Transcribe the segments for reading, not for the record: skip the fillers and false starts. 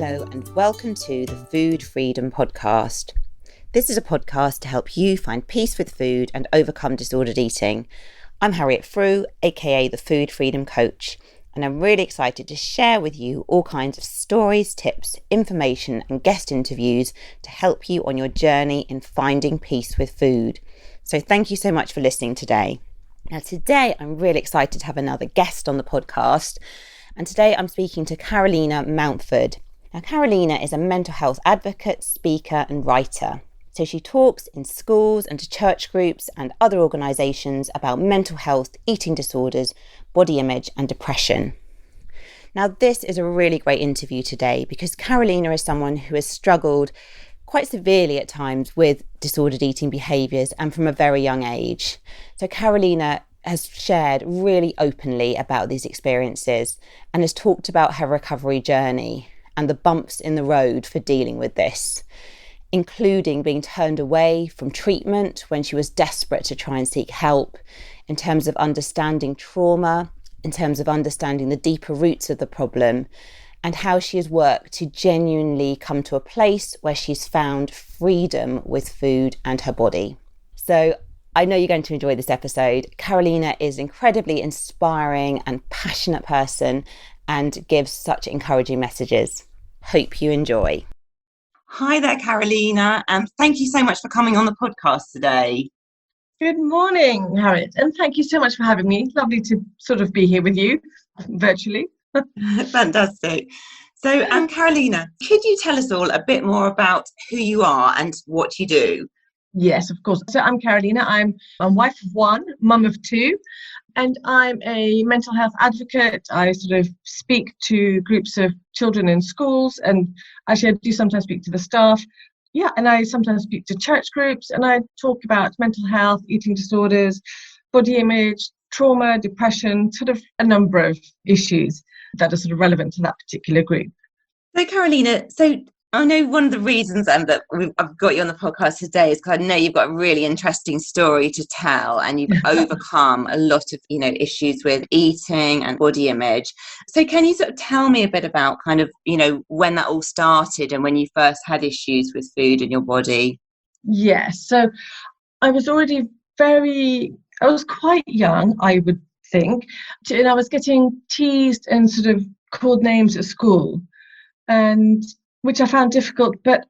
Hello and welcome to the Food Freedom Podcast. This is a podcast to help you find peace with food and overcome disordered eating. I'm Harriet Frew, aka the Food Freedom Coach, and I'm really excited to share with you all kinds of stories, tips, information and guest interviews to help you on your journey in finding peace with food. So thank you so much for listening today. Now today I'm really excited to have another guest on the podcast, and today I'm speaking to Carolina Mountford. Now Carolina is a mental health advocate, speaker and writer. So she talks in schools and to church groups and other organisations about mental health, eating disorders, body image and depression. Now this is a really great interview today because Carolina is someone who has struggled quite severely at times with disordered eating behaviours and from a very young age. So Carolina has shared really openly about these experiences and has talked about her recovery journey and the bumps in the road for dealing with this, including being turned away from treatment when she was desperate to try and seek help, in terms of understanding trauma, in terms of understanding the deeper roots of the problem, and how she has worked to genuinely come to a place where she's found freedom with food and her body. So I know you're going to enjoy this episode. Carolina is an incredibly inspiring and passionate person and gives such encouraging messages. Hope you enjoy. Hi there, Carolina, and thank you so much for coming on the podcast today. Good morning, Harriet, and thank you so much for having me. Lovely to sort of be here with you virtually. Fantastic. So, Carolina, could you tell us all a bit more about who you are and what you do? Yes, of course. So I'm Carolina. I'm a wife of one, mum of two, and I'm a mental health advocate. I sort of speak to groups of children in schools, and actually I do sometimes speak to the staff. Yeah, and I sometimes speak to church groups, and I talk about mental health, eating disorders, body image, trauma, depression, sort of a number of issues that are sort of relevant to that particular group. So Carolina, I know one of the reasons that I've got you on the podcast today is because I know you've got a really interesting story to tell and you've overcome a lot of, issues with eating and body image. So can you sort of tell me a bit about kind of, when that all started and when you first had issues with food and your body? Yes. So I was quite young, I would think, and I was getting teased and sort of called names at school, and which I found difficult, but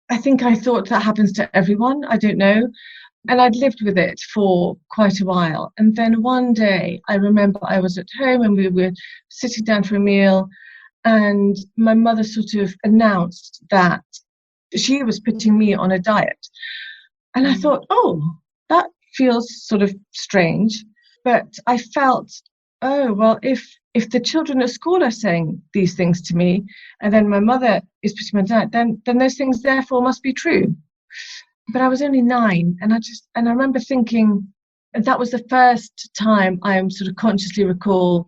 I think I thought that happens to everyone. I don't know. And I'd lived with it for quite a while. And then one day I remember I was at home and we were sitting down for a meal, and my mother sort of announced that she was putting me on a diet. And I thought, oh, that feels sort of strange. But I felt, oh, well, if the children at school are saying these things to me, and then my mother is putting me on diet, then those things therefore must be true. But I was only 9, and I remember thinking that was the first time I sort of consciously recall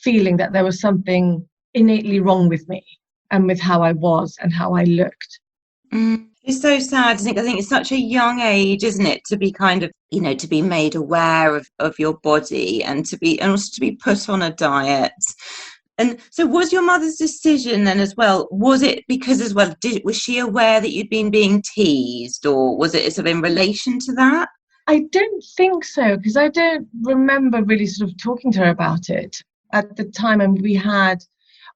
feeling that there was something innately wrong with me and with how I was and how I looked. It's so sad, isn't it? I think it's such a young age, isn't it, to be kind of, to be made aware of your body and also to be put on a diet. And so was your mother's decision then as well, was it because as well, was she aware that you'd been being teased, or was it sort of in relation to that? I don't think so, because I don't remember really sort of talking to her about it at the time. And we had,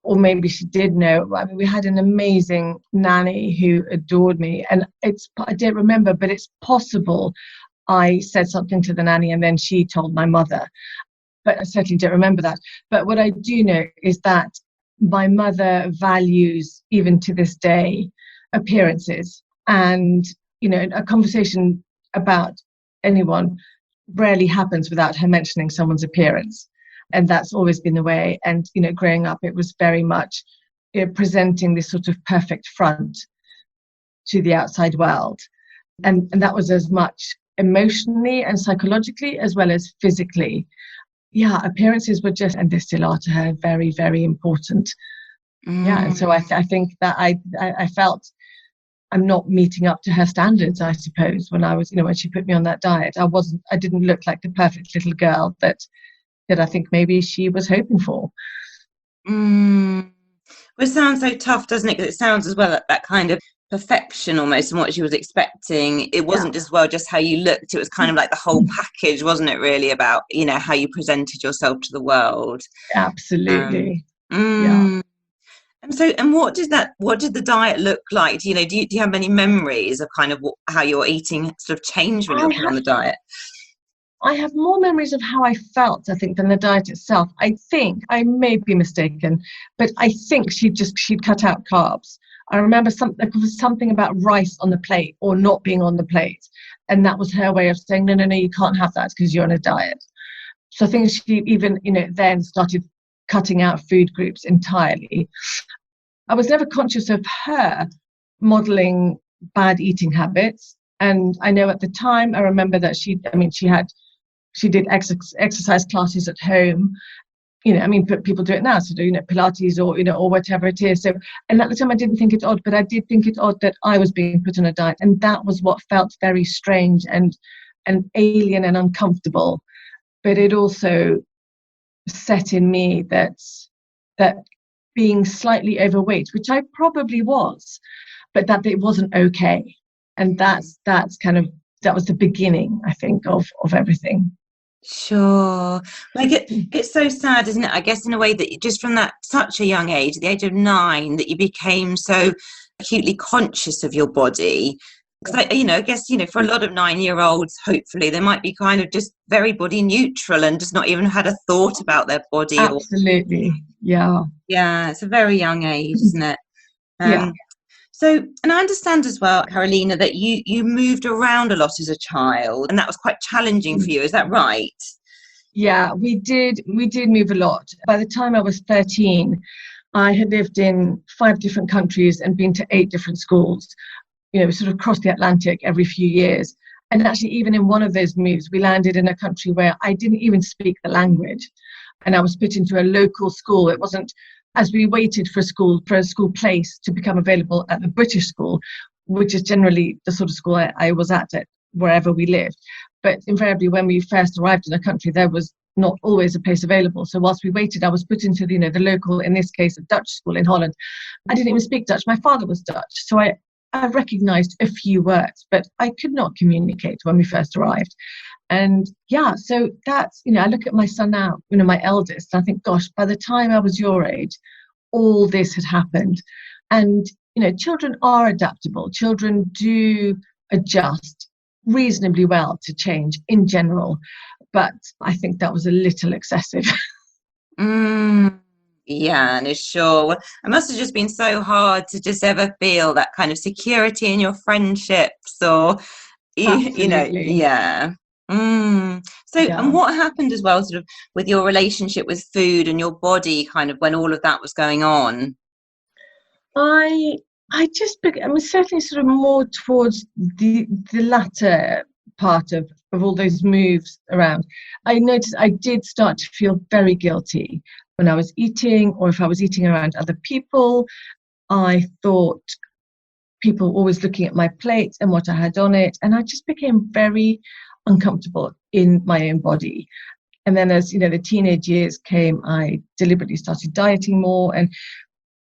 or maybe she did know, I mean, we had an amazing nanny who adored me, and I don't remember, but it's possible I said something to the nanny and then she told my mother, but I certainly don't remember that. But what I do know is that my mother values, even to this day, appearances, and a conversation about anyone rarely happens without her mentioning someone's appearance. And that's always been the way. And, growing up, it was very much presenting this sort of perfect front to the outside world. And that was as much emotionally and psychologically as well as physically. Yeah, appearances were just, and they still are to her, very, very important. Yeah, and so I think that I felt I'm not meeting up to her standards, I suppose, when I was, when she put me on that diet. I didn't look like the perfect little girl that I think maybe she was hoping for. Well, it sounds so tough, doesn't it? Because it sounds as well like that kind of perfection almost and what she was expecting. It Yeah. wasn't just well just how you looked. It was kind of like the whole package, wasn't it? Really about how you presented yourself to the world. Um, Absolutely. Yeah. mm. And so, and what did the diet look like? Do you have many memories of kind of how your eating sort of changed when you I were put on have the diet? I have more memories of how I felt, I think, than the diet itself. I think I may be mistaken, but I think she'd cut out carbs. I remember there was something about rice on the plate or not being on the plate. And that was her way of saying, no, no, no, you can't have that because you're on a diet. So I think she even, then started cutting out food groups entirely. I was never conscious of her modeling bad eating habits. And I know at the time, I remember that she did exercise classes at home. But people do it now, so do Pilates or whatever it is. So, and at the time I didn't think it odd, but I did think it odd that I was being put on a diet, and that was what felt very strange and alien and uncomfortable. But it also set in me that being slightly overweight, which I probably was, but that it wasn't okay, and that's kind of that was the beginning, I think, of everything. Sure. Like it's so sad, isn't it? I guess in a way that just from that such a young age, at the age of 9, that you became so acutely conscious of your body. Because I guess, for a lot of 9-year-olds, hopefully they might be kind of just very body neutral and just not even had a thought about their body or Absolutely. Yeah. yeah, it's a very young age, isn't it? Yeah. Um, so, and I understand as well, Carolina, that you moved around a lot as a child, and that was quite challenging for you. Is that right? Yeah, we did move a lot. By the time I was 13, I had lived in 5 different countries and been to 8 different schools. Sort of across the Atlantic every few years. And actually, even in one of those moves, we landed in a country where I didn't even speak the language. And I was put into a local school. It wasn't, as we waited for a school place to become available at the British school, which is generally the sort of school I was at wherever we lived. But invariably, when we first arrived in a country, there was not always a place available. So whilst we waited, I was put into the local, in this case, a Dutch school in Holland. I didn't even speak Dutch. My father was Dutch. So I recognized a few words, but I could not communicate when we first arrived. And yeah, so that's, I look at my son now, my eldest, I think, gosh, by the time I was your age, all this had happened. And, children are adaptable. Children do adjust reasonably well to change in general. But I think that was a little excessive. Mm, yeah, and it's sure. Well, it must have just been so hard to just ever feel that kind of security in your friendships, or Absolutely. yeah. So, and Yeah. what happened as well, sort of, with your relationship with food and your body, kind of when all of that was going on? I certainly sort of more towards the latter part of all those moves around. I noticed I did start to feel very guilty when I was eating, or if I was eating around other people. I thought people were always looking at my plate and what I had on it, and I just became very uncomfortable in my own body. And then as the teenage years came, I deliberately started dieting more.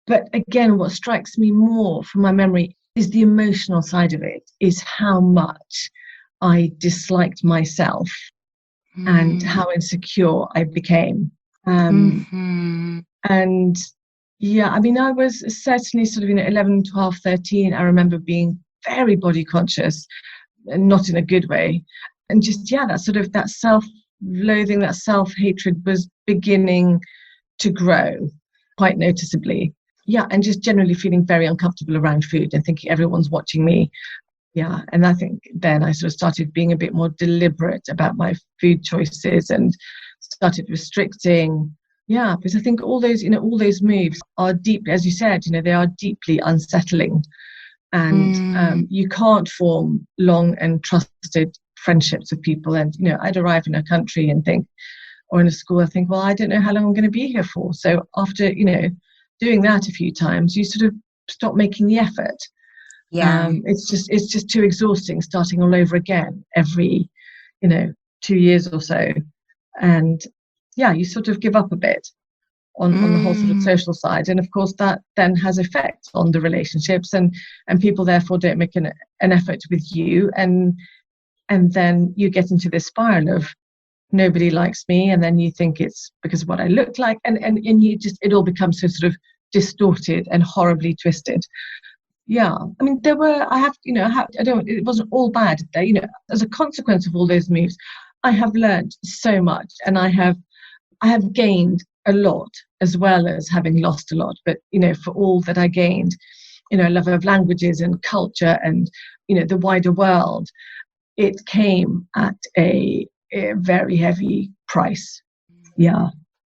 But again, what strikes me more from my memory is the emotional side of it, is how much I disliked myself and Mm. how insecure I became. Hmm. And yeah, I was certainly sort of 11, 12, 13. I remember being very body conscious, and not in a good way. And just, yeah, that self-loathing, that self-hatred was beginning to grow quite noticeably. Yeah, and just generally feeling very uncomfortable around food and thinking everyone's watching me. Yeah, and I think then I sort of started being a bit more deliberate about my food choices and started restricting. Yeah, because I think all those moves are deep, as you said, they are deeply unsettling, and Mm. you can't form long and trusted friendships with people. And I'd arrive in a country and think, or in a school, I think, well, I don't know how long I'm going to be here for. So after doing that a few times, you sort of stop making the effort. Yeah. It's just too exhausting starting all over again every 2 years or so, and yeah, you sort of give up a bit. on the whole sort of social side. And of course that then has effects on the relationships, and people therefore don't make an effort with you, and then you get into this spiral of nobody likes me, and then you think it's because of what I look like, and you just, it all becomes so sort of distorted and horribly twisted. Yeah, I mean, there were, it wasn't all bad there, as a consequence of all those moves. I have learned so much, and I have gained a lot, as well as having lost a lot. But for all that I gained, a love of languages and culture and the wider world, it came at a very heavy price. Yeah.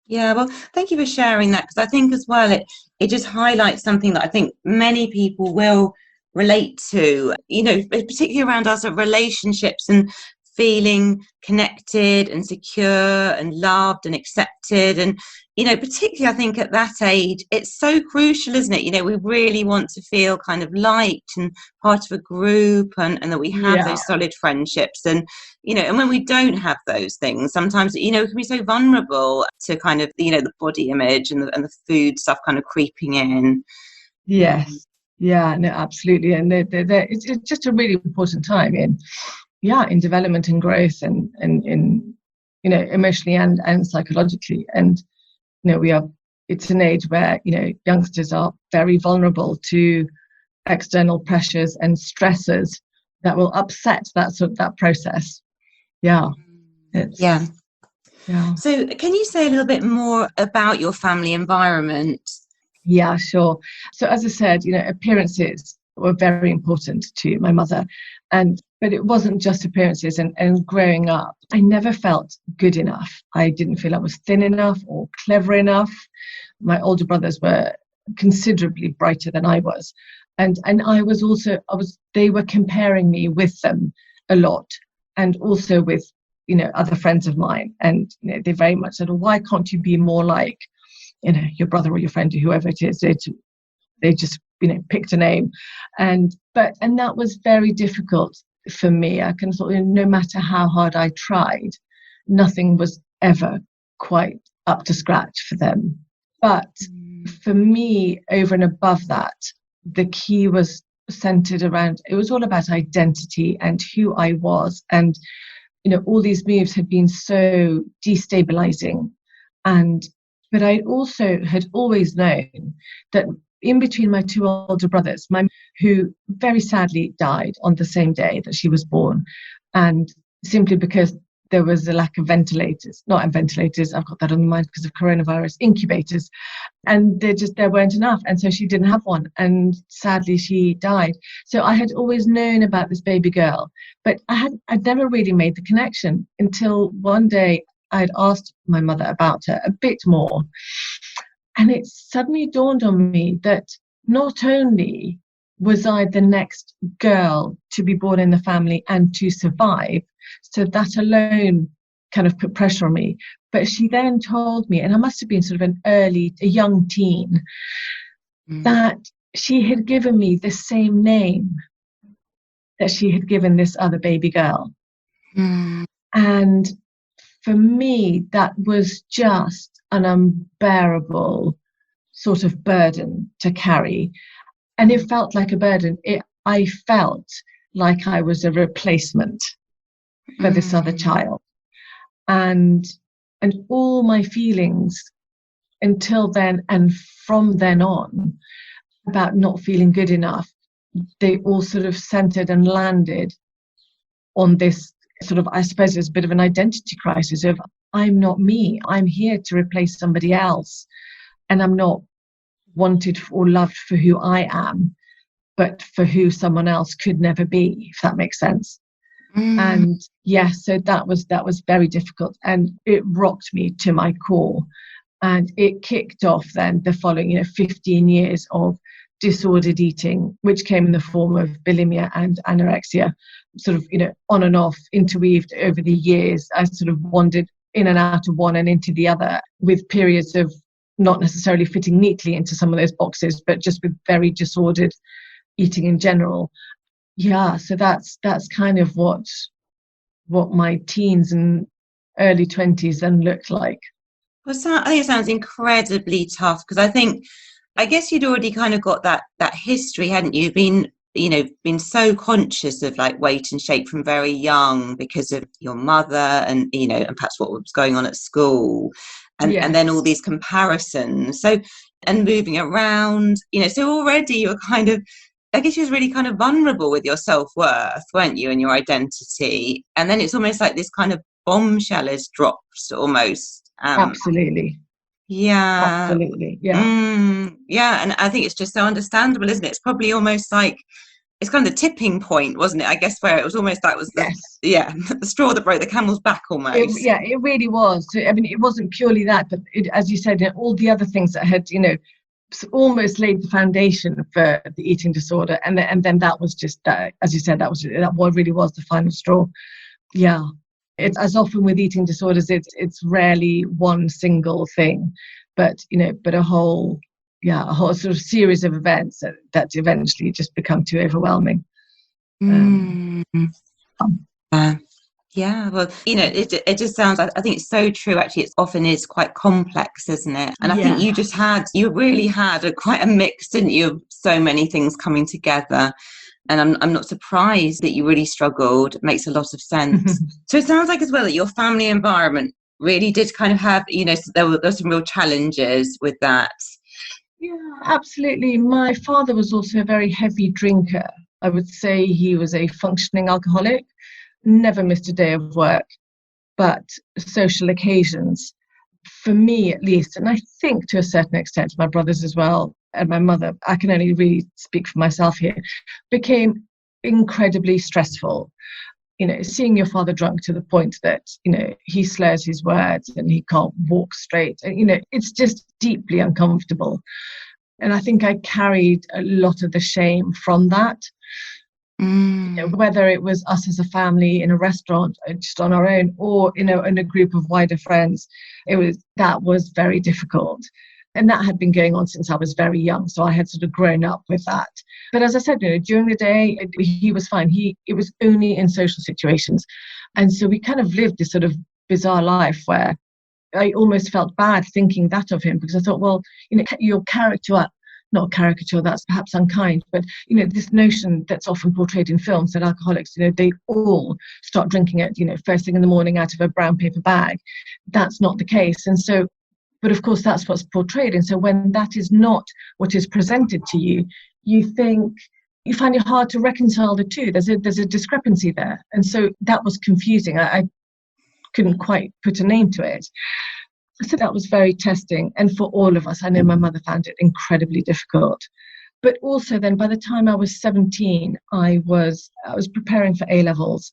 Yeah, well, thank you for sharing that, because I think as well it just highlights something that I think many people will relate to, particularly around our sort of relationships and feeling connected and secure and loved and accepted. And particularly I think at that age it's so crucial, isn't it? We really want to feel kind of liked and part of a group, and that we have those solid friendships, and and when we don't have those things, sometimes it can be so vulnerable to kind of the body image and the food stuff kind of creeping in. Yes. Yeah, no, absolutely. And it's just a really important time in development and growth, and in emotionally and psychologically. And it's an age where youngsters are very vulnerable to external pressures and stressors that will upset that process. Yeah. Yeah. So can you say a little bit more about your family environment? Yeah, sure. So as I said, appearances were very important to my mother, but it wasn't just appearances. And growing up, I never felt good enough. I didn't feel I was thin enough or clever enough. My older brothers were considerably brighter than I was, and they were comparing me with them a lot, and also with other friends of mine. And they very much said, well, why can't you be more like your brother or your friend or whoever it is? They just picked a name, and that was very difficult for me. I can no matter how hard I tried, nothing was ever quite up to scratch for them. But for me, over and above that, the key was centered around, it was all about identity and who I was. And all these moves had been so destabilizing, but I also had always known that in between my two older brothers, who very sadly died on the same day that she was born, and simply because there was a lack of ventilators, I've got that on my mind because of coronavirus, incubators, and there weren't enough. And so she didn't have one, and sadly she died. So I had always known about this baby girl, but I'd never really made the connection until one day I'd asked my mother about her a bit more. And it suddenly dawned on me that not only was I the next girl to be born in the family and to survive, so that alone kind of put pressure on me, but she then told me, and I must have been sort of a young teen, that she had given me the same name that she had given this other baby girl. And for me, that was just an unbearable sort of burden to carry. And it felt like a burden. I felt like I was a replacement for this other child. And all my feelings until then and from then on about not feeling good enough, they all sort of centered and landed on this sort of, I suppose it's a bit of an identity crisis of, I'm not me. I'm here to replace somebody else. And I'm not wanted or loved for who I am, but for who someone else could never be, if that makes sense. And yes, so that was very difficult, and it rocked me to my core. And it kicked off then the following 15 years of disordered eating, which came in the form of bulimia and anorexia, sort of on and off, interweaved over the years. I sort of wandered in and out of one and into the other, with periods of not necessarily fitting neatly into some of those boxes, but just with very disordered eating in general. Yeah, so that's kind of what my teens and early 20s then looked like. Well, I think it sounds incredibly tough because I guess you'd already kind of got that history, hadn't you? Been so conscious of like weight and shape from very young because of your mother and, and perhaps what was going on at school and then all Yes, these comparisons. So, and moving around, so already you're kind of, I guess you was really kind of vulnerable with your self-worth, weren't you, and your identity. And then it's almost like this kind of bombshell is dropped almost. absolutely. Yeah. Absolutely. Yeah. Yeah. And I think it's just so understandable, isn't it? It's probably almost like it's kind of the tipping point, wasn't it? I guess where it was almost that was Yes. the straw that broke the camel's back almost. It really was. So, I mean, it wasn't purely that, but as you said, all the other things that had, almost laid the foundation for the eating disorder, and then that was just, as you said, that what really was the final straw. Yeah. It's as often with eating disorders, it's rarely one single thing, but a whole sort of series of events that eventually just become too overwhelming. Mm. Yeah, well, it just sounds, I think it's so true, actually. It often is quite complex, isn't it? And I think Yeah. you really had quite a mix, didn't you, of so many things coming together. And I'm not surprised that you really struggled. It makes a lot of sense. So it sounds like as well that your family environment really did kind of have, there were some real challenges with that. Yeah, absolutely. My father was also a very heavy drinker. I would say he was a functioning alcoholic, never missed a day of work, but social occasions, for me at least, and I think to a certain extent my brothers as well, and my mother, I can only really speak for myself here, became incredibly stressful. Seeing your father drunk to the point that, he slurs his words and he can't walk straight, it's just deeply uncomfortable. And I think I carried a lot of the shame from that. Whether it was us as a family in a restaurant, just on our own, or in a group of wider friends, that was very difficult. And that had been going on since I was very young, so I had sort of grown up with that. But as I said, during the day, he was fine. It was only in social situations, and so we kind of lived this sort of bizarre life where I almost felt bad thinking that of him, because I thought, well, your character, not caricature, that's perhaps unkind, but this notion that's often portrayed in films that alcoholics, they all start drinking at first thing in the morning out of a brown paper bag. That's not the case. And so, but of course that's what's portrayed, and so when that is not what is presented to you, you find it hard to reconcile the two. There's a discrepancy there, and so that was confusing. I couldn't quite put a name to it. So that was very testing. And for all of us, I know my mother found it incredibly difficult. But also then by the time I was 17, I was preparing for A-levels,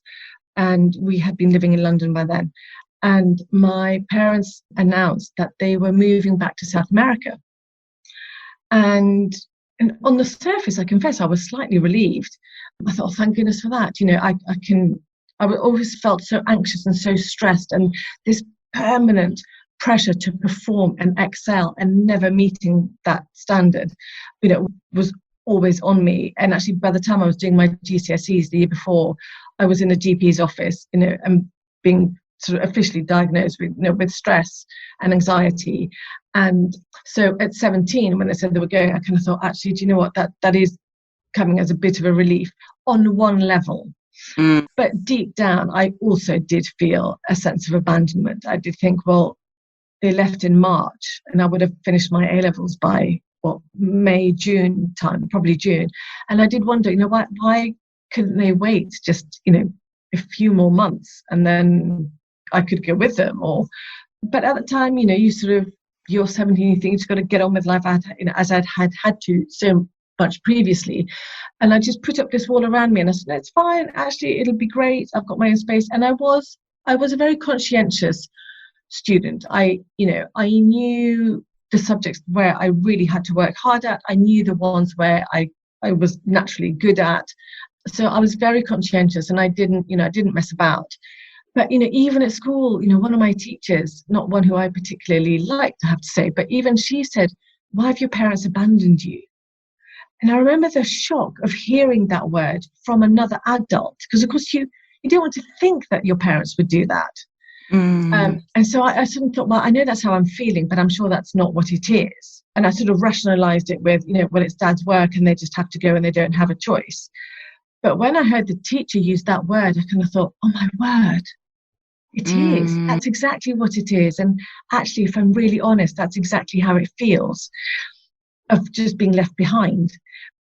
and we had been living in London by then. And my parents announced that they were moving back to South America. And on the surface, I confess, I was slightly relieved. I thought, oh, thank goodness for that. I always felt so anxious and so stressed, and this permanent pressure to perform and excel and never meeting that standard, was always on me. And actually, by the time I was doing my GCSEs the year before, I was in a GP's office, and being sort of officially diagnosed with stress and anxiety. And so at 17, when they said they were going, I kind of thought, actually, do you know what, that is coming as a bit of a relief on one level. But deep down, I also did feel a sense of abandonment. I did think, well, they left in March, and I would have finished my A-levels by May, June time, probably June. And I did wonder, why couldn't they wait just, a few more months, and then I could go with them? But at the time, you're 17, you think you've got to get on with life, as I'd had to so much previously. And I just put up this wall around me, and I said, it's fine, actually, it'll be great. I've got my own space. And I was a very conscientious student. I knew the subjects where I really had to work hard at. I knew the ones where I was naturally good at. So I was very conscientious, and I didn't mess about. But even at school, one of my teachers, not one who I particularly liked, I have to say, but even she said, why have your parents abandoned you? And I remember the shock of hearing that word from another adult, because of course you don't want to think that your parents would do that. And so I sort of thought, well, I know that's how I'm feeling, but I'm sure that's not what it is. And I sort of rationalized it with, well, it's dad's work and they just have to go and they don't have a choice. But when I heard the teacher use that word, I kind of thought, oh my word, it is. That's exactly what it is. And actually, if I'm really honest, that's exactly how it feels, of just being left behind.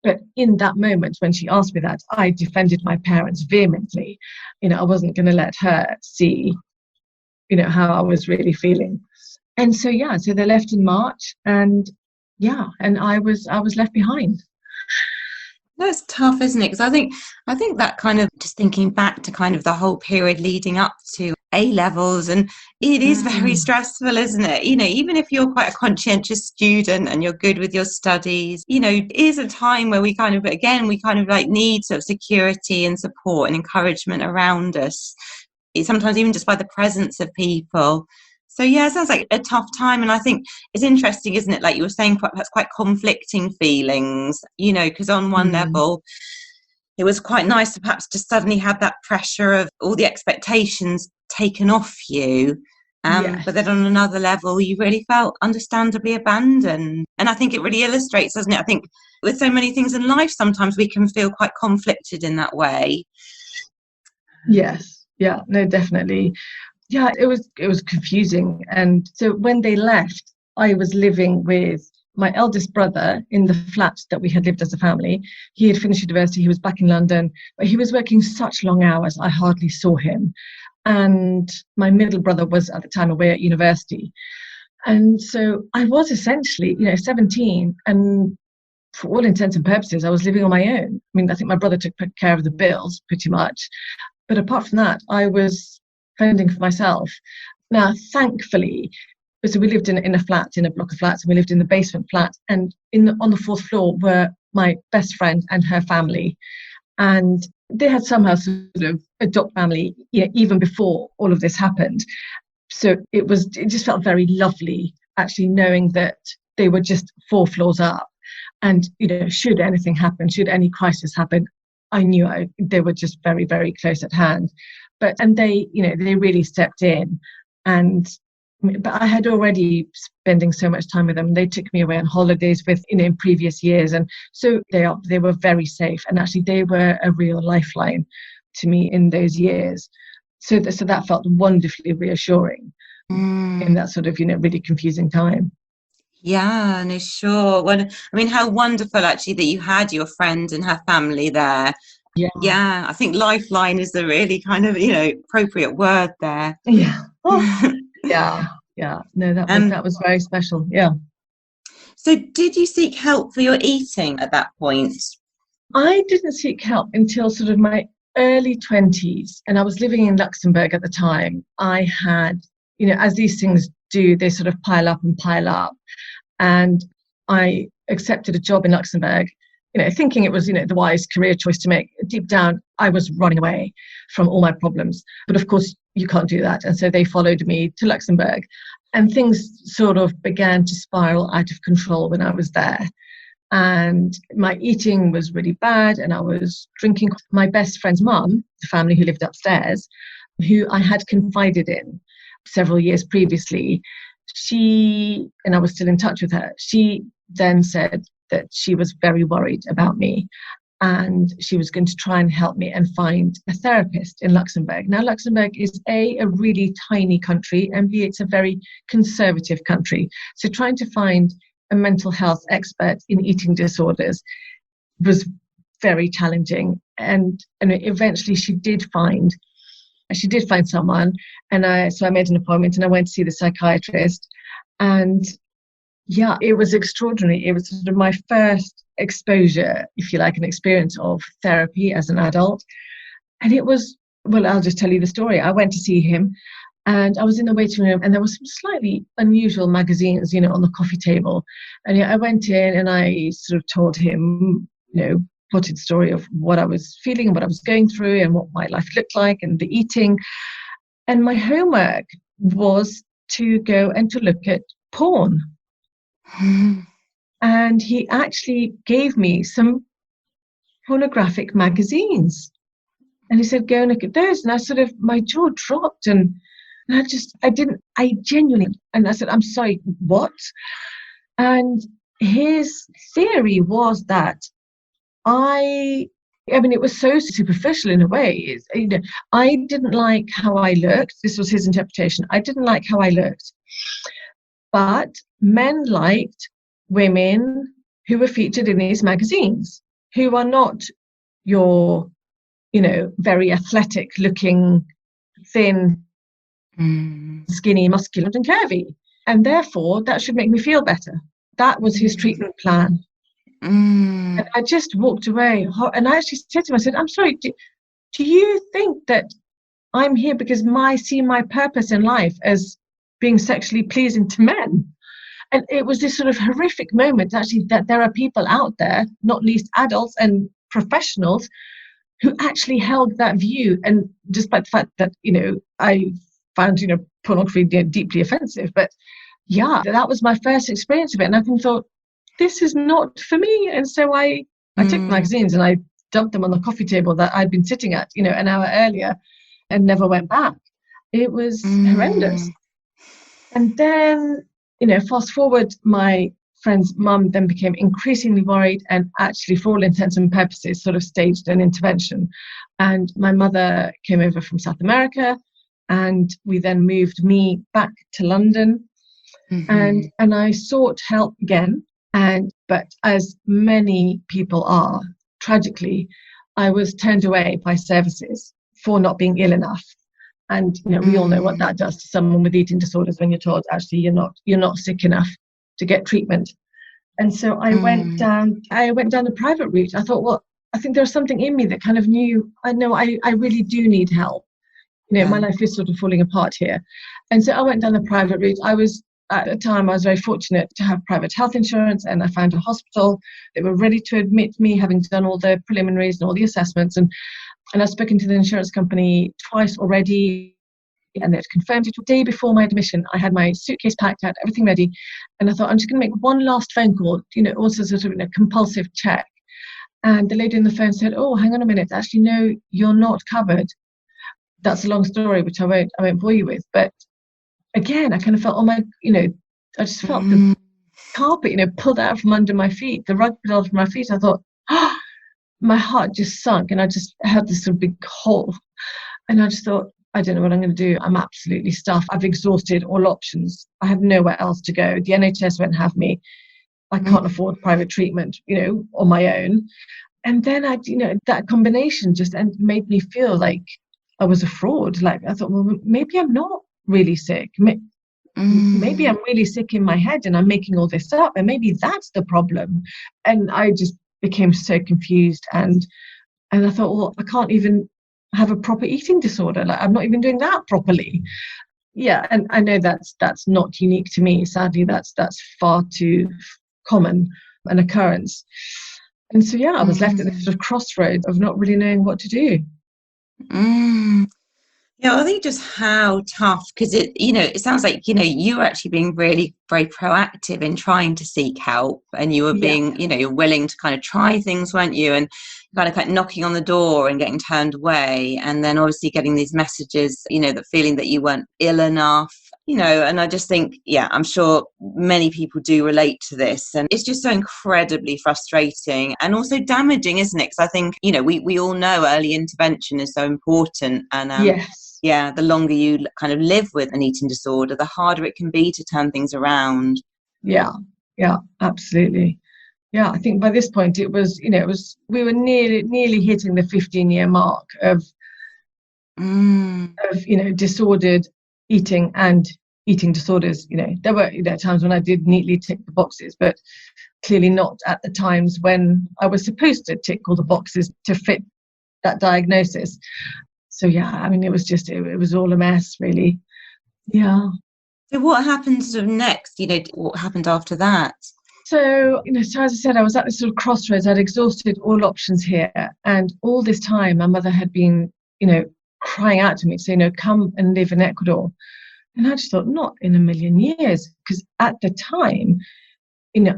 But in that moment, when she asked me that, I defended my parents vehemently. I wasn't going to let her see, how I was really feeling. And so, so they left in March, and I was left behind. That's tough, isn't it? Because I think that kind of, just thinking back to kind of the whole period leading up to A levels, and it is very stressful, isn't it? Even if you're quite a conscientious student and you're good with your studies, it is a time where we kind of like need sort of security and support and encouragement around us. Sometimes even just by the presence of people. So it sounds like a tough time. And I think it's interesting, isn't it? Like you were saying, that's quite conflicting feelings, because on one level, it was quite nice to perhaps just suddenly have that pressure of all the expectations taken off you. Yes. But then on another level, you really felt understandably abandoned. And I think it really illustrates, doesn't it? I think with so many things in life, sometimes we can feel quite conflicted in that way. Yes. Yeah, no, definitely. Yeah, it was confusing. And so when they left, I was living with my eldest brother in the flat that we had lived as a family. He had finished university, he was back in London, but he was working such long hours, I hardly saw him. And my middle brother was at the time away at university. And so I was essentially, 17, and for all intents and purposes, I was living on my own. I mean, I think my brother took care of the bills pretty much. But apart from that, I was fending for myself. Now, thankfully, so we lived in a flat, in a block of flats, and we lived in the basement flat. And on the fourth floor were my best friend and her family. And they had somehow sort of adopted family, even before all of this happened. So it just felt very lovely, actually, knowing that they were just 4 floors up. And, should anything happen, should any crisis happen, I knew they were just very, very close at hand. And they, they really stepped in. But I had already spending so much time with them. They took me away on holidays in previous years. And so they were very safe. And actually, they were a real lifeline to me in those years. So that felt wonderfully reassuring in that sort of, really confusing time. Yeah, no, sure. Well, I mean, how wonderful actually that you had your friend and her family there. Yeah, I think lifeline is the really kind of, appropriate word there. Yeah. Oh, yeah. No, that was very special. Yeah. So did you seek help for your eating at that point? I didn't seek help until sort of my early 20s, and I was living in Luxembourg at the time. I had, as these things do, they sort of pile up and pile up. And I accepted a job in Luxembourg, thinking it was, the wise career choice to make. Deep down, I was running away from all my problems. But of course, you can't do that. And so they followed me to Luxembourg. And things sort of began to spiral out of control when I was there. And my eating was really bad, and I was drinking. My best friend's mum, the family who lived upstairs, who I had confided in several years previously, and I was still in touch with her, she then said that she was very worried about me, and she was going to try and help me and find a therapist in Luxembourg. Now, Luxembourg is a really tiny country, and B, it's a very conservative country. So trying to find a mental health expert in eating disorders was very challenging. And eventually she did find someone. And so I made an appointment and I went to see the psychiatrist. And yeah, it was extraordinary. It was sort of my first exposure, if you like, an experience of therapy as an adult. And it was, well, I'll just tell you the story. I went to see him, and I was in the waiting room, and there were some slightly unusual magazines, on the coffee table. And I went in and I sort of told him, potted story of what I was feeling and what I was going through and what my life looked like and the eating. And my homework was to go and to look at porn. And he actually gave me some pornographic magazines. And he said, go and look at those. And my jaw dropped. And And I genuinely, and I said, I'm sorry, what? And his theory was that I mean, it was so superficial in a way. I didn't like how I looked. This was his interpretation. I didn't like how I looked. But men liked women who were featured in these magazines, who are not your, very athletic looking, thin, skinny, muscular, and curvy. And therefore, that should make me feel better. That was his treatment plan. And I just walked away. And I actually said to him, I said, I'm sorry, do you think that I'm here because see my purpose in life as being sexually pleasing to men? And it was this sort of horrific moment, actually, that there are people out there, not least adults and professionals, who actually held that view. And despite the fact that, I found, pornography deeply offensive, but yeah, that was my first experience of it. And I thought, this is not for me. And so I took magazines and I dumped them on the coffee table that I'd been sitting at, an hour earlier, and never went back. It was horrendous. And then, fast forward, my friend's mum then became increasingly worried and actually, for all intents and purposes, sort of staged an intervention. And my mother came over from South America, and we then moved me back to London. And I sought help again. But as many people are, tragically, I was turned away by services for not being ill enough. And we all know what that does to someone with eating disorders when you're told actually you're not sick enough to get treatment. And so I went down the private route. I thought, well, I think there's something in me that kind of knew, I know I really do need help. My life is sort of falling apart here. And so I went down the private route. At the time, I was very fortunate to have private health insurance, and I found a hospital. They were ready to admit me, having done all the preliminaries and all the assessments. And I've spoken to the insurance company twice already, and they'd confirmed it. The day before my admission, I had my suitcase packed out, everything ready. And I thought, I'm just going to make one last phone call, also sort of a compulsive check. And the lady on the phone said, oh, hang on a minute. Actually, no, you're not covered. That's a long story, which I won't bore you with. But again, I kind of felt, I just felt the carpet, pulled out from under my feet, the rug pulled out from my feet. I thought, my heart just sunk, and I just had this sort of big hole. And I just thought, I don't know what I'm going to do. I'm absolutely stuffed. I've exhausted all options. I have nowhere else to go. The NHS won't have me. I can't afford private treatment, on my own. And then that combination just made me feel like I was a fraud. Like I thought, well, maybe I'm not really sick. Maybe I'm really sick in my head and I'm making all this up, and maybe that's the problem. And I just became so confused, and I thought, well, I can't even have a proper eating disorder. Like I'm not even doing that properly. Yeah, and I know that's not unique to me. Sadly, that's far too common an occurrence. And so I was left at this sort of crossroads of not really knowing what to do. Yeah, I think just how tough, because it sounds like, you were actually being really very proactive in trying to seek help, and you were being, you're willing to kind of try things, weren't you? And kind of knocking on the door and getting turned away. And then obviously getting these messages, that feeling that you weren't ill enough, and I just think, I'm sure many people do relate to this. And it's just so incredibly frustrating and also damaging, isn't it? Because I think, we all know early intervention is so important. And yes. the longer you kind of live with an eating disorder, the harder it can be to turn things around. Yeah, absolutely. Yeah, I think by this point we were nearly hitting the 15-year mark of disordered eating and eating disorders. There were times when I did neatly tick the boxes, but clearly not at the times when I was supposed to tick all the boxes to fit that diagnosis. So it was just it was all a mess, really. Yeah. So what happened sort of next? What happened after that? So, so as I said, I was at this sort of crossroads. I'd exhausted all options here. And all this time, my mother had been, crying out to me to say, come and live in Ecuador. And I just thought, not in a million years. Because at the time,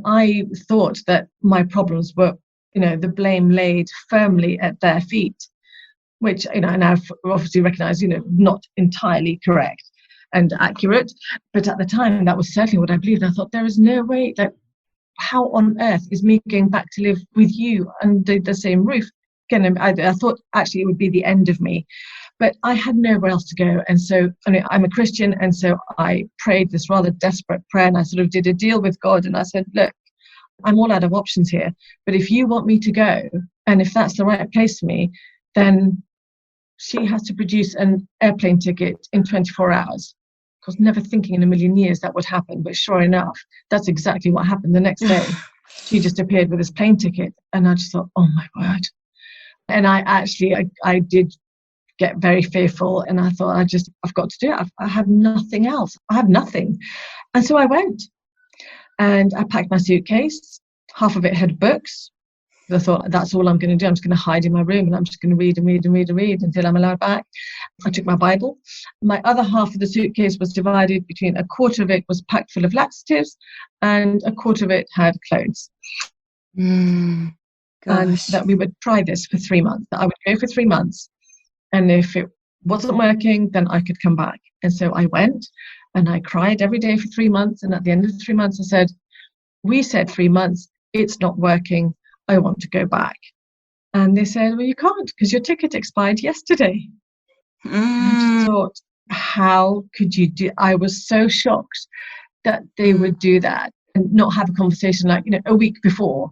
I thought that my problems were, the blame laid firmly at their feet, which, and I've obviously recognized, not entirely correct. and accurate. But at the time, that was certainly what I believed. I thought, there is no way, like, how on earth is me going back to live with you under the same roof? Again, I thought actually it would be the end of me. But I had nowhere else to go. And so I'm a Christian. And so I prayed this rather desperate prayer, and I sort of did a deal with God. And I said, look, I'm all out of options here. But if you want me to go, and if that's the right place for me, then she has to produce an airplane ticket in 24 hours. I was never thinking in a million years that would happen. But sure enough, that's exactly what happened. The next day, she just appeared with this plane ticket. And I just thought, oh my word. And I did get very fearful, and I thought, I've got to do it. I have nothing else. I have nothing. And so I went, and I packed my suitcase. Half of it had books. I thought, that's all I'm going to do. I'm just going to hide in my room, and I'm just going to read and read and read and read until I'm allowed back. I took my Bible. My other half of the suitcase was divided between a quarter of it was packed full of laxatives, and a quarter of it had clothes. And that we would try this for 3 months. That I would go for 3 months. And if it wasn't working, then I could come back. And so I went, and I cried every day for 3 months. And at the end of the 3 months, I said, we said 3 months, it's not working. I want to go back. And they said, well, you can't, because your ticket expired yesterday. I just thought, how could you do? I was so shocked that they would do that and not have a conversation like, a week before,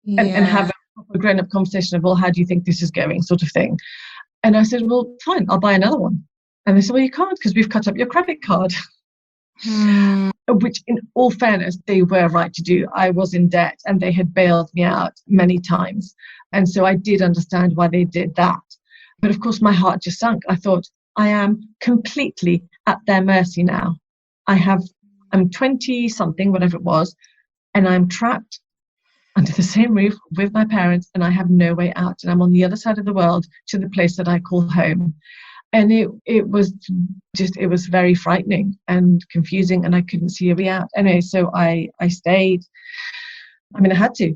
and have a grown-up conversation of, well, how do you think this is going, sort of thing. And I said, well, fine, I'll buy another one. And they said, well, you can't, because we've cut up your credit card. Which, in all fairness, they were right to do. I was in debt, and they had bailed me out many times. And so I did understand why they did that. But of course, my heart just sunk. I thought, I am completely at their mercy now. I'm 20 something, whatever it was, and I'm trapped under the same roof with my parents, and I have no way out. And I'm on the other side of the world to the place that I call home. And it was very frightening and confusing, and I couldn't see a way out. Anyway, so I stayed. I mean, I had to.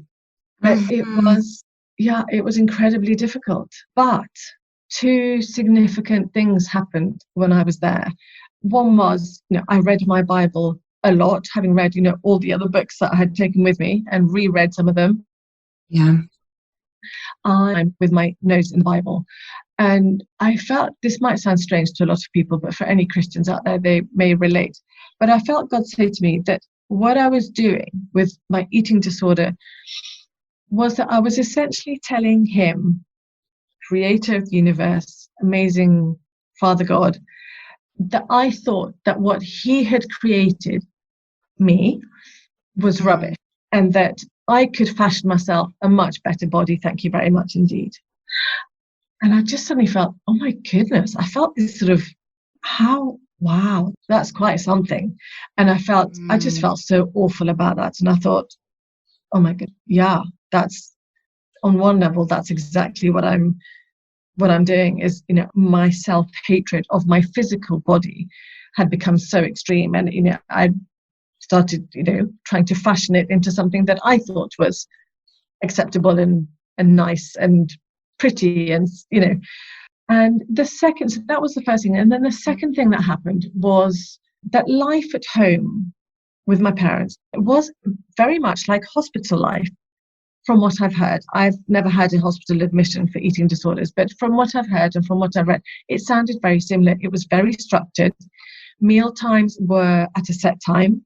But it was incredibly difficult. But 2 significant things happened when I was there. One was, I read my Bible a lot, having read, all the other books that I had taken with me, and reread some of them. I'm with my nose in the Bible. And I felt, this might sound strange to a lot of people, but for any Christians out there, they may relate. But I felt God say to me that what I was doing with my eating disorder was that I was essentially telling him, creator of the universe, amazing Father God, that I thought that what he had created me was rubbish, and that I could fashion myself a much better body. Thank you very much indeed. And I just suddenly felt, oh my goodness, I felt this sort of, wow, that's quite something. And I just felt so awful about that. And I thought, oh my God, that's, on one level, that's exactly what I'm doing is, my self-hatred of my physical body had become so extreme. And, I started, trying to fashion it into something that I thought was acceptable and nice and pretty, and and so that was the first thing. And then the second thing that happened was that life at home with my parents was very much like hospital life. From what I've heard, I've never had a hospital admission for eating disorders, but from what I've heard and from what I've read, it sounded very similar. It was very structured. Meal times were at a set time,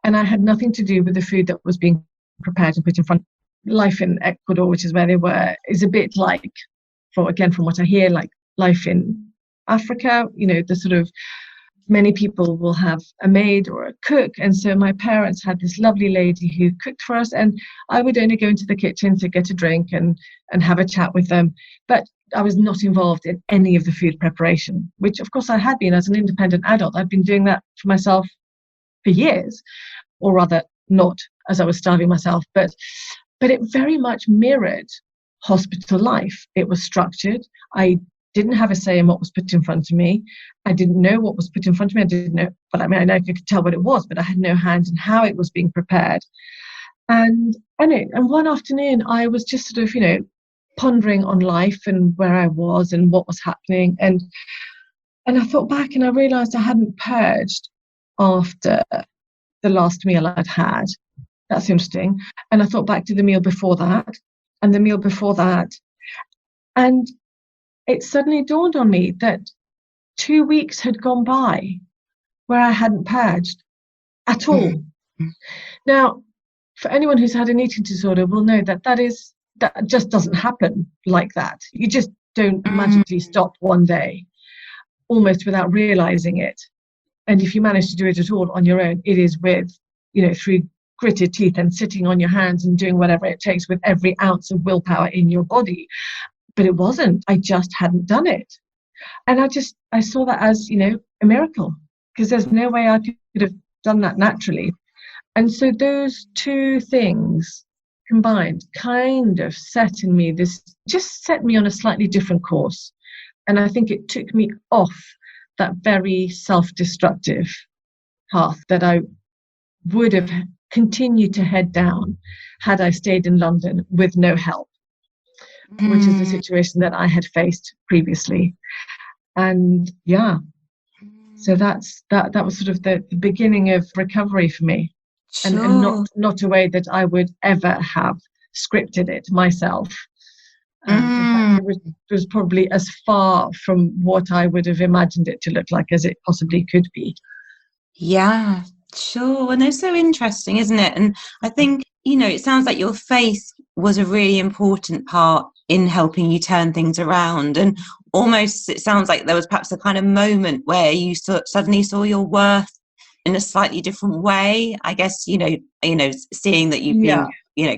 and I had nothing to do with the food that was being prepared and put in front. Life in Ecuador, which is where they were, is a bit like, from what I hear, like life in Africa. The sort of, many people will have a maid or a cook. And so my parents had this lovely lady who cooked for us, and I would only go into the kitchen to get a drink and have a chat with them. But I was not involved in any of the food preparation, which of course I had been as an independent adult. I'd been doing that for myself for years, or rather not, as I was starving myself. But it very much mirrored hospital life. It was structured. I didn't have a say in what was put in front of me. I didn't know what was put in front of me. I didn't know, but I know you could tell what it was, but I had no hand in how it was being prepared. And one afternoon, I was just sort of, pondering on life and where I was and what was happening. And And I thought back and I realised I hadn't purged after the last meal I'd had. That's interesting. And I thought back to the meal before that and the meal before that. And it suddenly dawned on me that 2 weeks had gone by where I hadn't purged at all. Mm. Now, for anyone who's had an eating disorder will know that that just doesn't happen like that. You just don't magically stop one day, almost without realizing it. And if you manage to do it at all on your own, it is with, through gritted teeth and sitting on your hands and doing whatever it takes with every ounce of willpower in your body. But it wasn't. I just hadn't done it. And I saw that as, a miracle, because there's no way I could have done that naturally. And so those two things combined kind of set me on a slightly different course. And I think it took me off that very self-destructive path that I would have continued to head down had I stayed in London with no help, which is the situation that I had faced previously. And so that was sort of the beginning of recovery for me. Sure. And not a way that I would ever have scripted it myself. In fact, it was probably as far from what I would have imagined it to look like as it possibly could be. Yeah, sure. And it's so interesting, isn't it? And I think, it sounds like your faith was a really important part in helping you turn things around. And almost it sounds like there was perhaps a kind of moment where you suddenly saw your worth in a slightly different way. I guess, seeing that you've been,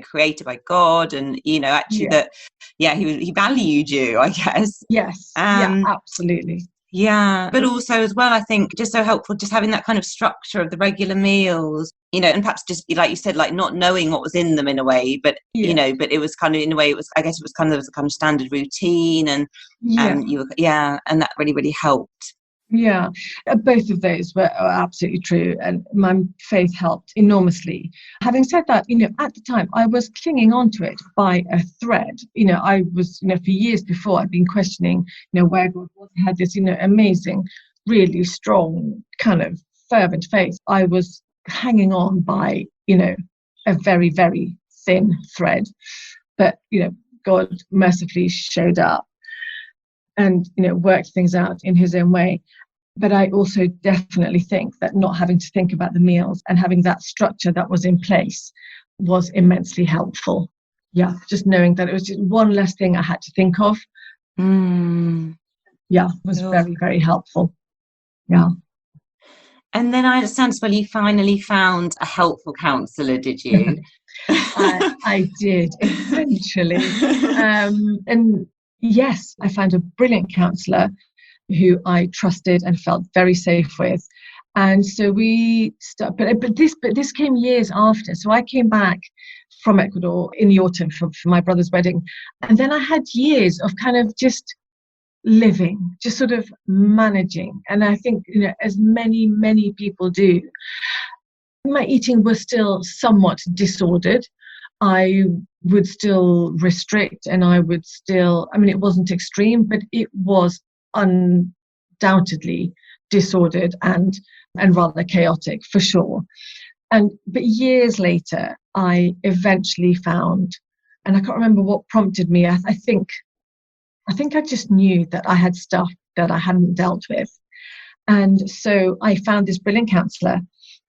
created by God and, actually that, he valued you, I guess. Yes. Absolutely. Yeah, but also as well, I think just so helpful, just having that kind of structure of the regular meals, and perhaps just like you said, like not knowing what was in them in a way, but but it was kind of in a way, I guess it was kind of a kind of standard routine, and and that really, really helped. Yeah, both of those were absolutely true. And my faith helped enormously. Having said that, at the time I was clinging on to it by a thread. I was, for years before I'd been questioning, where God was. I had this, amazing, really strong kind of fervent faith. I was hanging on by, a very, very thin thread. But, God mercifully showed up and worked things out in his own way. But I also definitely think that not having to think about the meals and having that structure that was in place was immensely helpful. Yeah, just knowing that it was just one less thing I had to think of. Was very, very helpful. Yeah. And then I understand as well, you finally found a helpful counsellor, did you? I did, essentially. And yes, I found a brilliant counsellor who I trusted and felt very safe with. And so we started, but this came years after. So I came back from Ecuador in the autumn for my brother's wedding. And then I had years of kind of just living, just sort of managing. And I think, as many people do, my eating was still somewhat disordered. I would still restrict and I would still, it wasn't extreme, but it was undoubtedly disordered and rather chaotic for sure. But years later, I eventually found, and I can't remember what prompted me. I think I just knew that I had stuff that I hadn't dealt with. And so I found this brilliant counsellor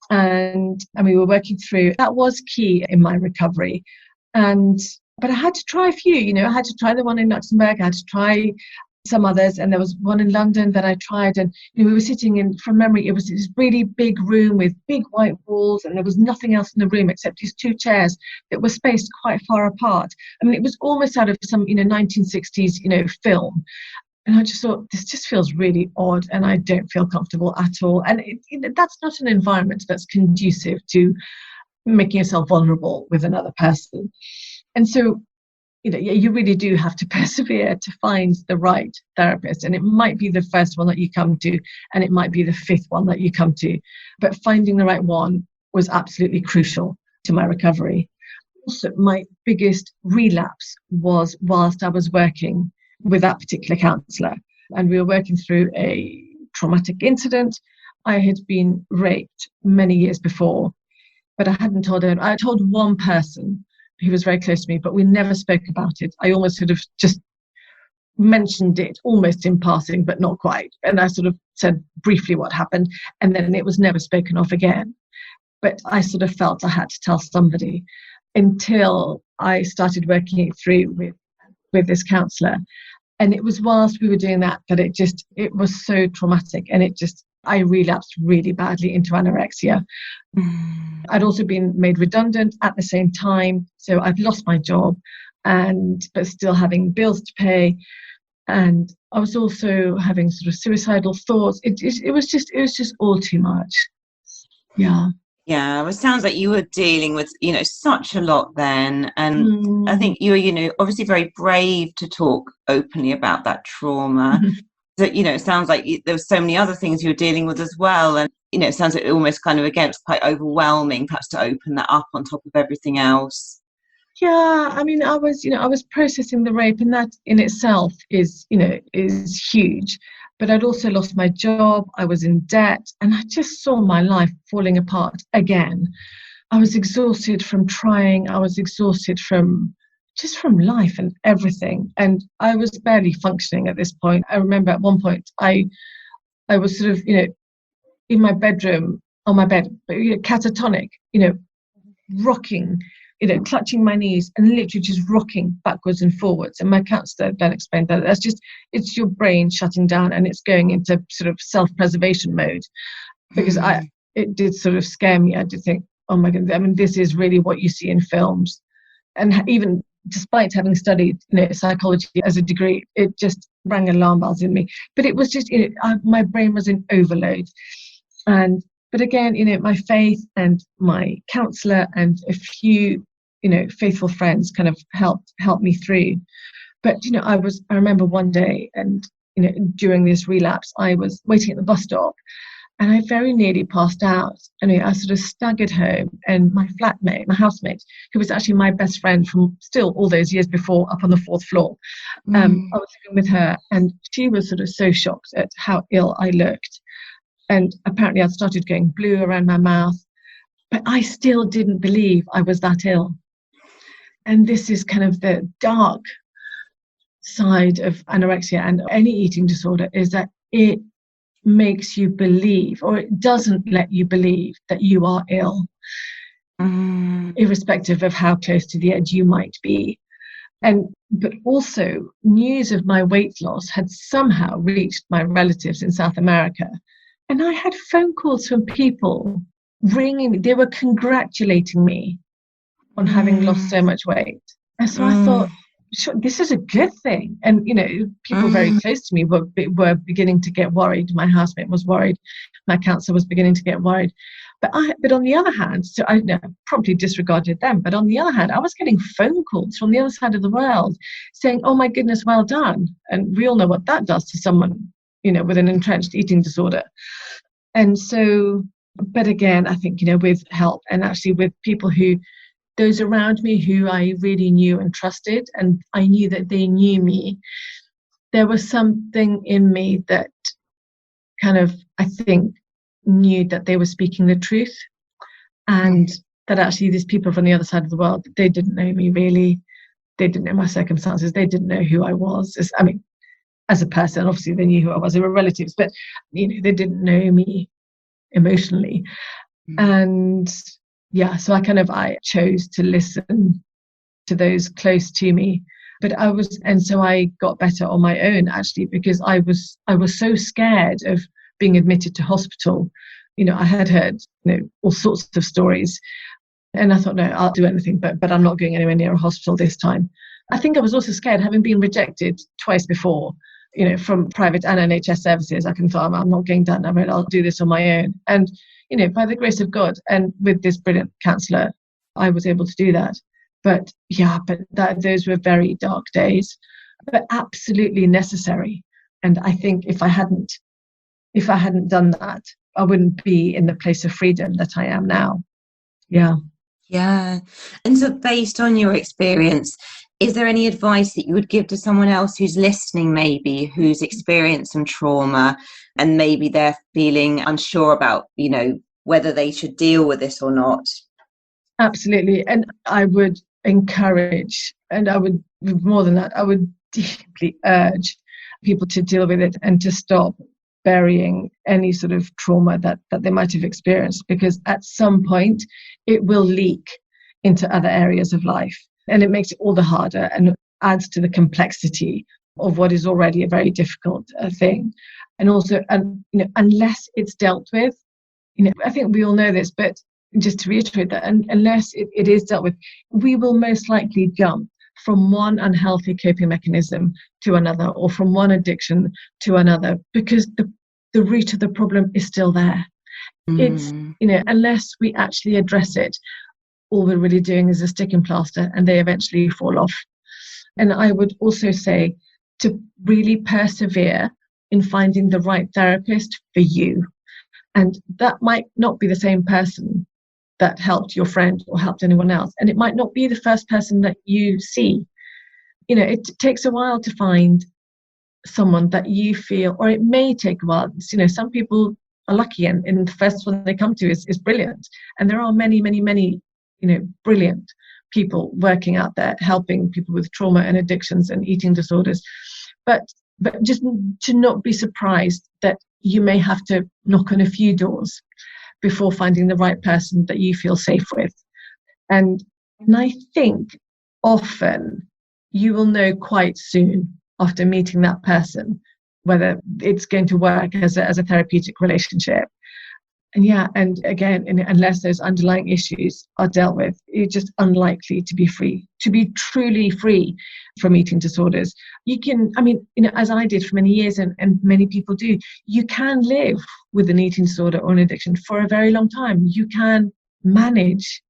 and we were working through, that was key in my recovery. But I had to try a few, I had to try the one in Luxembourg, I had to try some others, and there was one in London that I tried, and we were sitting in, from memory, it was this really big room with big white walls, and there was nothing else in the room except these two chairs that were spaced quite far apart. It was almost out of some 1960s film. And I just thought, this just feels really odd and I don't feel comfortable at all. And that's not an environment that's conducive to making yourself vulnerable with another person. And so, you really do have to persevere to find the right therapist. And it might be the first one that you come to, and it might be the fifth one that you come to. But finding the right one was absolutely crucial to my recovery. Also, my biggest relapse was whilst I was working with that particular counsellor. And we were working through a traumatic incident. I had been raped many years before, but I hadn't told anyone. I told one person who was very close to me, but we never spoke about it. I almost sort of just mentioned it almost in passing, but not quite. And I sort of said briefly what happened, and then it was never spoken of again. But I sort of felt I had to tell somebody until I started working it through with this counsellor. And it was whilst we were doing that it was so traumatic, and I relapsed really badly into anorexia. I'd also been made redundant at the same time, so I'd lost my job, but still having bills to pay, and I was also having sort of suicidal thoughts. It was just all too much. Yeah. Yeah, well, it sounds like you were dealing with, such a lot then. And I think you were, obviously very brave to talk openly about that trauma. That, it sounds like there were so many other things you were dealing with as well. And, it sounds like almost kind of, again, it's quite overwhelming perhaps to open that up on top of everything else. Yeah, I mean, I was processing the rape, and that in itself is huge. But I'd also lost my job. I was in debt, and I just saw my life falling apart again. I was exhausted from trying. I was exhausted from life and everything. And I was barely functioning at this point. I remember at one point, I was sort of, in my bedroom, on my bed, catatonic, rocking, clutching my knees and literally just rocking backwards and forwards. And my counsellor then explained that it's your brain shutting down and it's going into sort of self-preservation mode. Because it did sort of scare me. I did think, oh my God, I mean, this is really what you see in films. And even despite having studied psychology as a degree, it just rang alarm bells in me. But it was just, my brain was in overload. But again, my faith and my counsellor and a few, faithful friends kind of helped me through. But, I remember one day, and, during this relapse, I was waiting at the bus stop and I very nearly passed out. I sort of staggered home, and my flatmate, my housemate, who was actually my best friend from still all those years before, up on the 4th floor, I was living with her, and she was sort of so shocked at how ill I looked. And apparently I'd started going blue around my mouth, but I still didn't believe I was that ill. And this is kind of the dark side of anorexia and any eating disorder, is that it makes you believe, or it doesn't let you believe, that you are ill, irrespective of how close to the edge you might be. But also news of my weight loss had somehow reached my relatives in South America. And I had phone calls from people ringing me. They were congratulating me on having lost so much weight. And so I thought, sure, this is a good thing. And, people very close to me were beginning to get worried. My housemate was worried. My counsellor was beginning to get worried. But on the other hand, so I promptly disregarded them. But on the other hand, I was getting phone calls from the other side of the world saying, oh, my goodness, well done. And we all know what that does to someone, with an entrenched eating disorder. And so, but again, I think, with help and actually with people those around me who I really knew and trusted, and I knew that they knew me, there was something in me that kind of, I think, knew that they were speaking the truth, and that actually these people from the other side of the world, they didn't know me really. They didn't know my circumstances. They didn't know who I was. As a person, obviously they knew who I was. They were relatives, but they didn't know me emotionally. And so I chose to listen to those close to me. But so I got better on my own, actually, because I was so scared of being admitted to hospital. I had heard all sorts of stories, and I thought, no, I'll do anything, but I'm not going anywhere near a hospital this time. I think I was also scared, having been rejected twice before, from private and NHS services. I thought, I'm not going down that road. I'll do this on my own. And, by the grace of God and with this brilliant counsellor, I was able to do that. But those were very dark days, but absolutely necessary. And I think if I hadn't done that, I wouldn't be in the place of freedom that I am now. Yeah. Yeah. And so based on your experience, Is there any advice that you would give to someone else who's listening, maybe who's experienced some trauma and maybe they're feeling unsure about, whether they should deal with this or not? Absolutely. And I would encourage, and I would, more than that, I would deeply urge people to deal with it and to stop burying any sort of trauma that they might have experienced, because at some point it will leak into other areas of life, and it makes it all the harder and adds to the complexity of what is already a very difficult thing. And also, unless it's dealt with, I think we all know this, but just to reiterate that, unless it is dealt with, we will most likely jump from one unhealthy coping mechanism to another, or from one addiction to another, because the root of the problem is still there. It's, unless we actually address it, all we're really doing is a sticking plaster, and they eventually fall off. And I would also say to really persevere in finding the right therapist for you. And that might not be the same person that helped your friend or helped anyone else. And it might not be the first person that you see. It takes a while to find someone that you feel, or it may take a while. Some people are lucky and the first one they come to is brilliant. And there are many, many, many, brilliant people working out there helping people with trauma and addictions and eating disorders. But just to not be surprised that you may have to knock on a few doors before finding the right person that you feel safe with. And I think often you will know quite soon after meeting that person whether it's going to work as a therapeutic relationship. And again, unless those underlying issues are dealt with, you're just unlikely to be free, to be truly free from eating disorders. You can, as I did for many years, and many people do, you can live with an eating disorder or an addiction for a very long time. You can manage,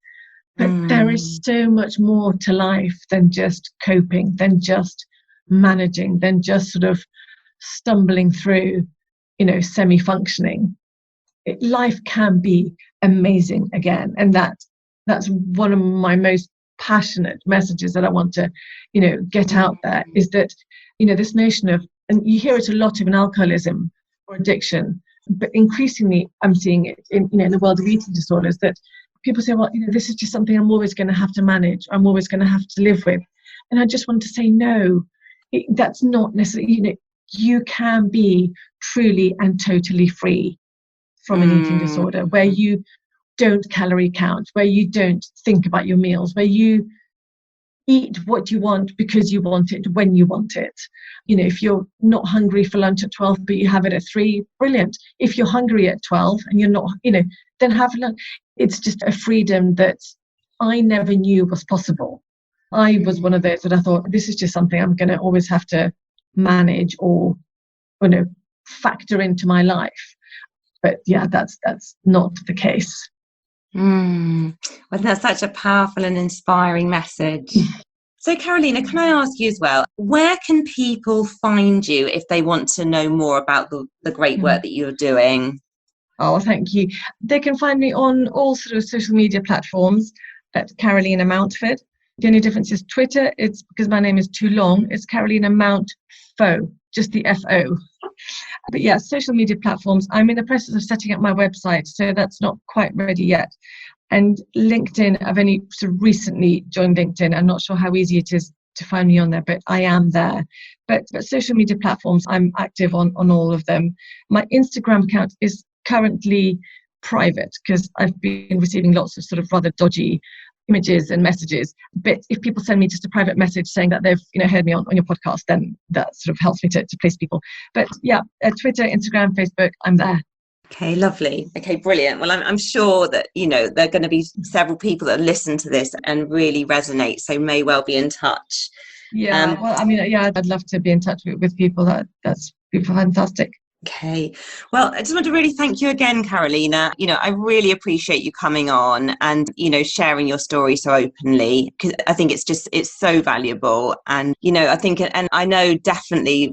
but there is so much more to life than just coping, than just managing, than just sort of stumbling through, semi-functioning. Life can be amazing again, and that's one of my most passionate messages that I want to get out there, is that this notion of, and you hear it a lot in alcoholism or addiction, but increasingly I'm seeing it in the world of eating disorders, that people say, well, this is just something I'm always going to have to manage, I'm always going to have to live with. And I just want to say, no, that's not necessarily. You can be truly and totally free from an eating disorder, where you don't calorie count, where you don't think about your meals, where you eat what you want because you want it when you want it. If you're not hungry for lunch at 12 but you have it at 3, brilliant. If you're hungry at 12 and you're not, then have lunch. It's just a freedom that I never knew was possible. I was one of those that I thought, this is just something I'm going to always have to manage or factor into my life. But yeah, that's not the case. Well, that's such a powerful and inspiring message. So Carolina, can I ask you as well, where can people find you if they want to know more about the great work that you're doing? Oh, thank you. They can find me on all sort of social media platforms at Carolina Mountford. The only difference is Twitter. It's because my name is too long. It's Carolina Mountfo, just the F-O. But yeah, social media platforms. I'm in the process of setting up my website, so that's not quite ready yet. And LinkedIn, I've only sort of recently joined LinkedIn. I'm not sure how easy it is to find me on there, but I am there. But social media platforms, I'm active on all of them. My Instagram account is currently private because I've been receiving lots of sort of rather dodgy images and messages. But if people send me just a private message saying that they've heard me on your podcast, then that sort of helps me to place people. But yeah, Twitter, Instagram, Facebook, I'm there. Okay, lovely. Okay, brilliant. Well, I'm sure that there are going to be several people that listen to this and really resonate, so may well be in touch. Yeah, I'd love to be in touch with people. That's fantastic. Okay. Well, I just want to really thank you again, Carolina. I really appreciate you coming on and, sharing your story so openly, because I think it's so valuable. And, I think, and I know definitely,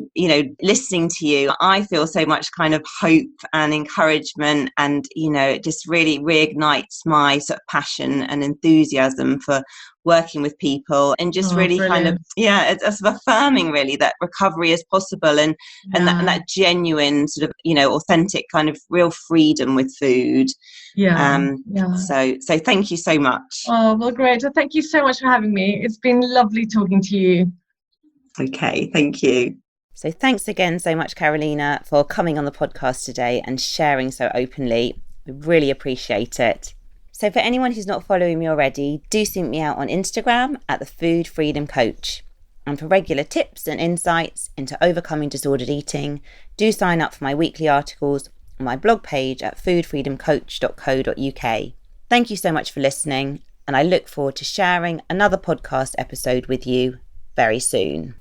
listening to you, I feel so much kind of hope and encouragement, and, it just really reignites my sort of passion and enthusiasm for working with people, and just really kind of, Brilliant. it's affirming really that recovery is possible, and that genuine sort of, authentic kind of real freedom with food. So thank you so much. Oh, well, great. So thank you so much for having me. It's been lovely talking to you. Okay, thank you. So thanks again so much, Carolina, for coming on the podcast today and sharing so openly. I really appreciate it. So for anyone who's not following me already, do seek me out on Instagram at the Food Freedom Coach. And for regular tips and insights into overcoming disordered eating, do sign up for my weekly articles on my blog page at foodfreedomcoach.co.uk. Thank you so much for listening, and I look forward to sharing another podcast episode with you very soon.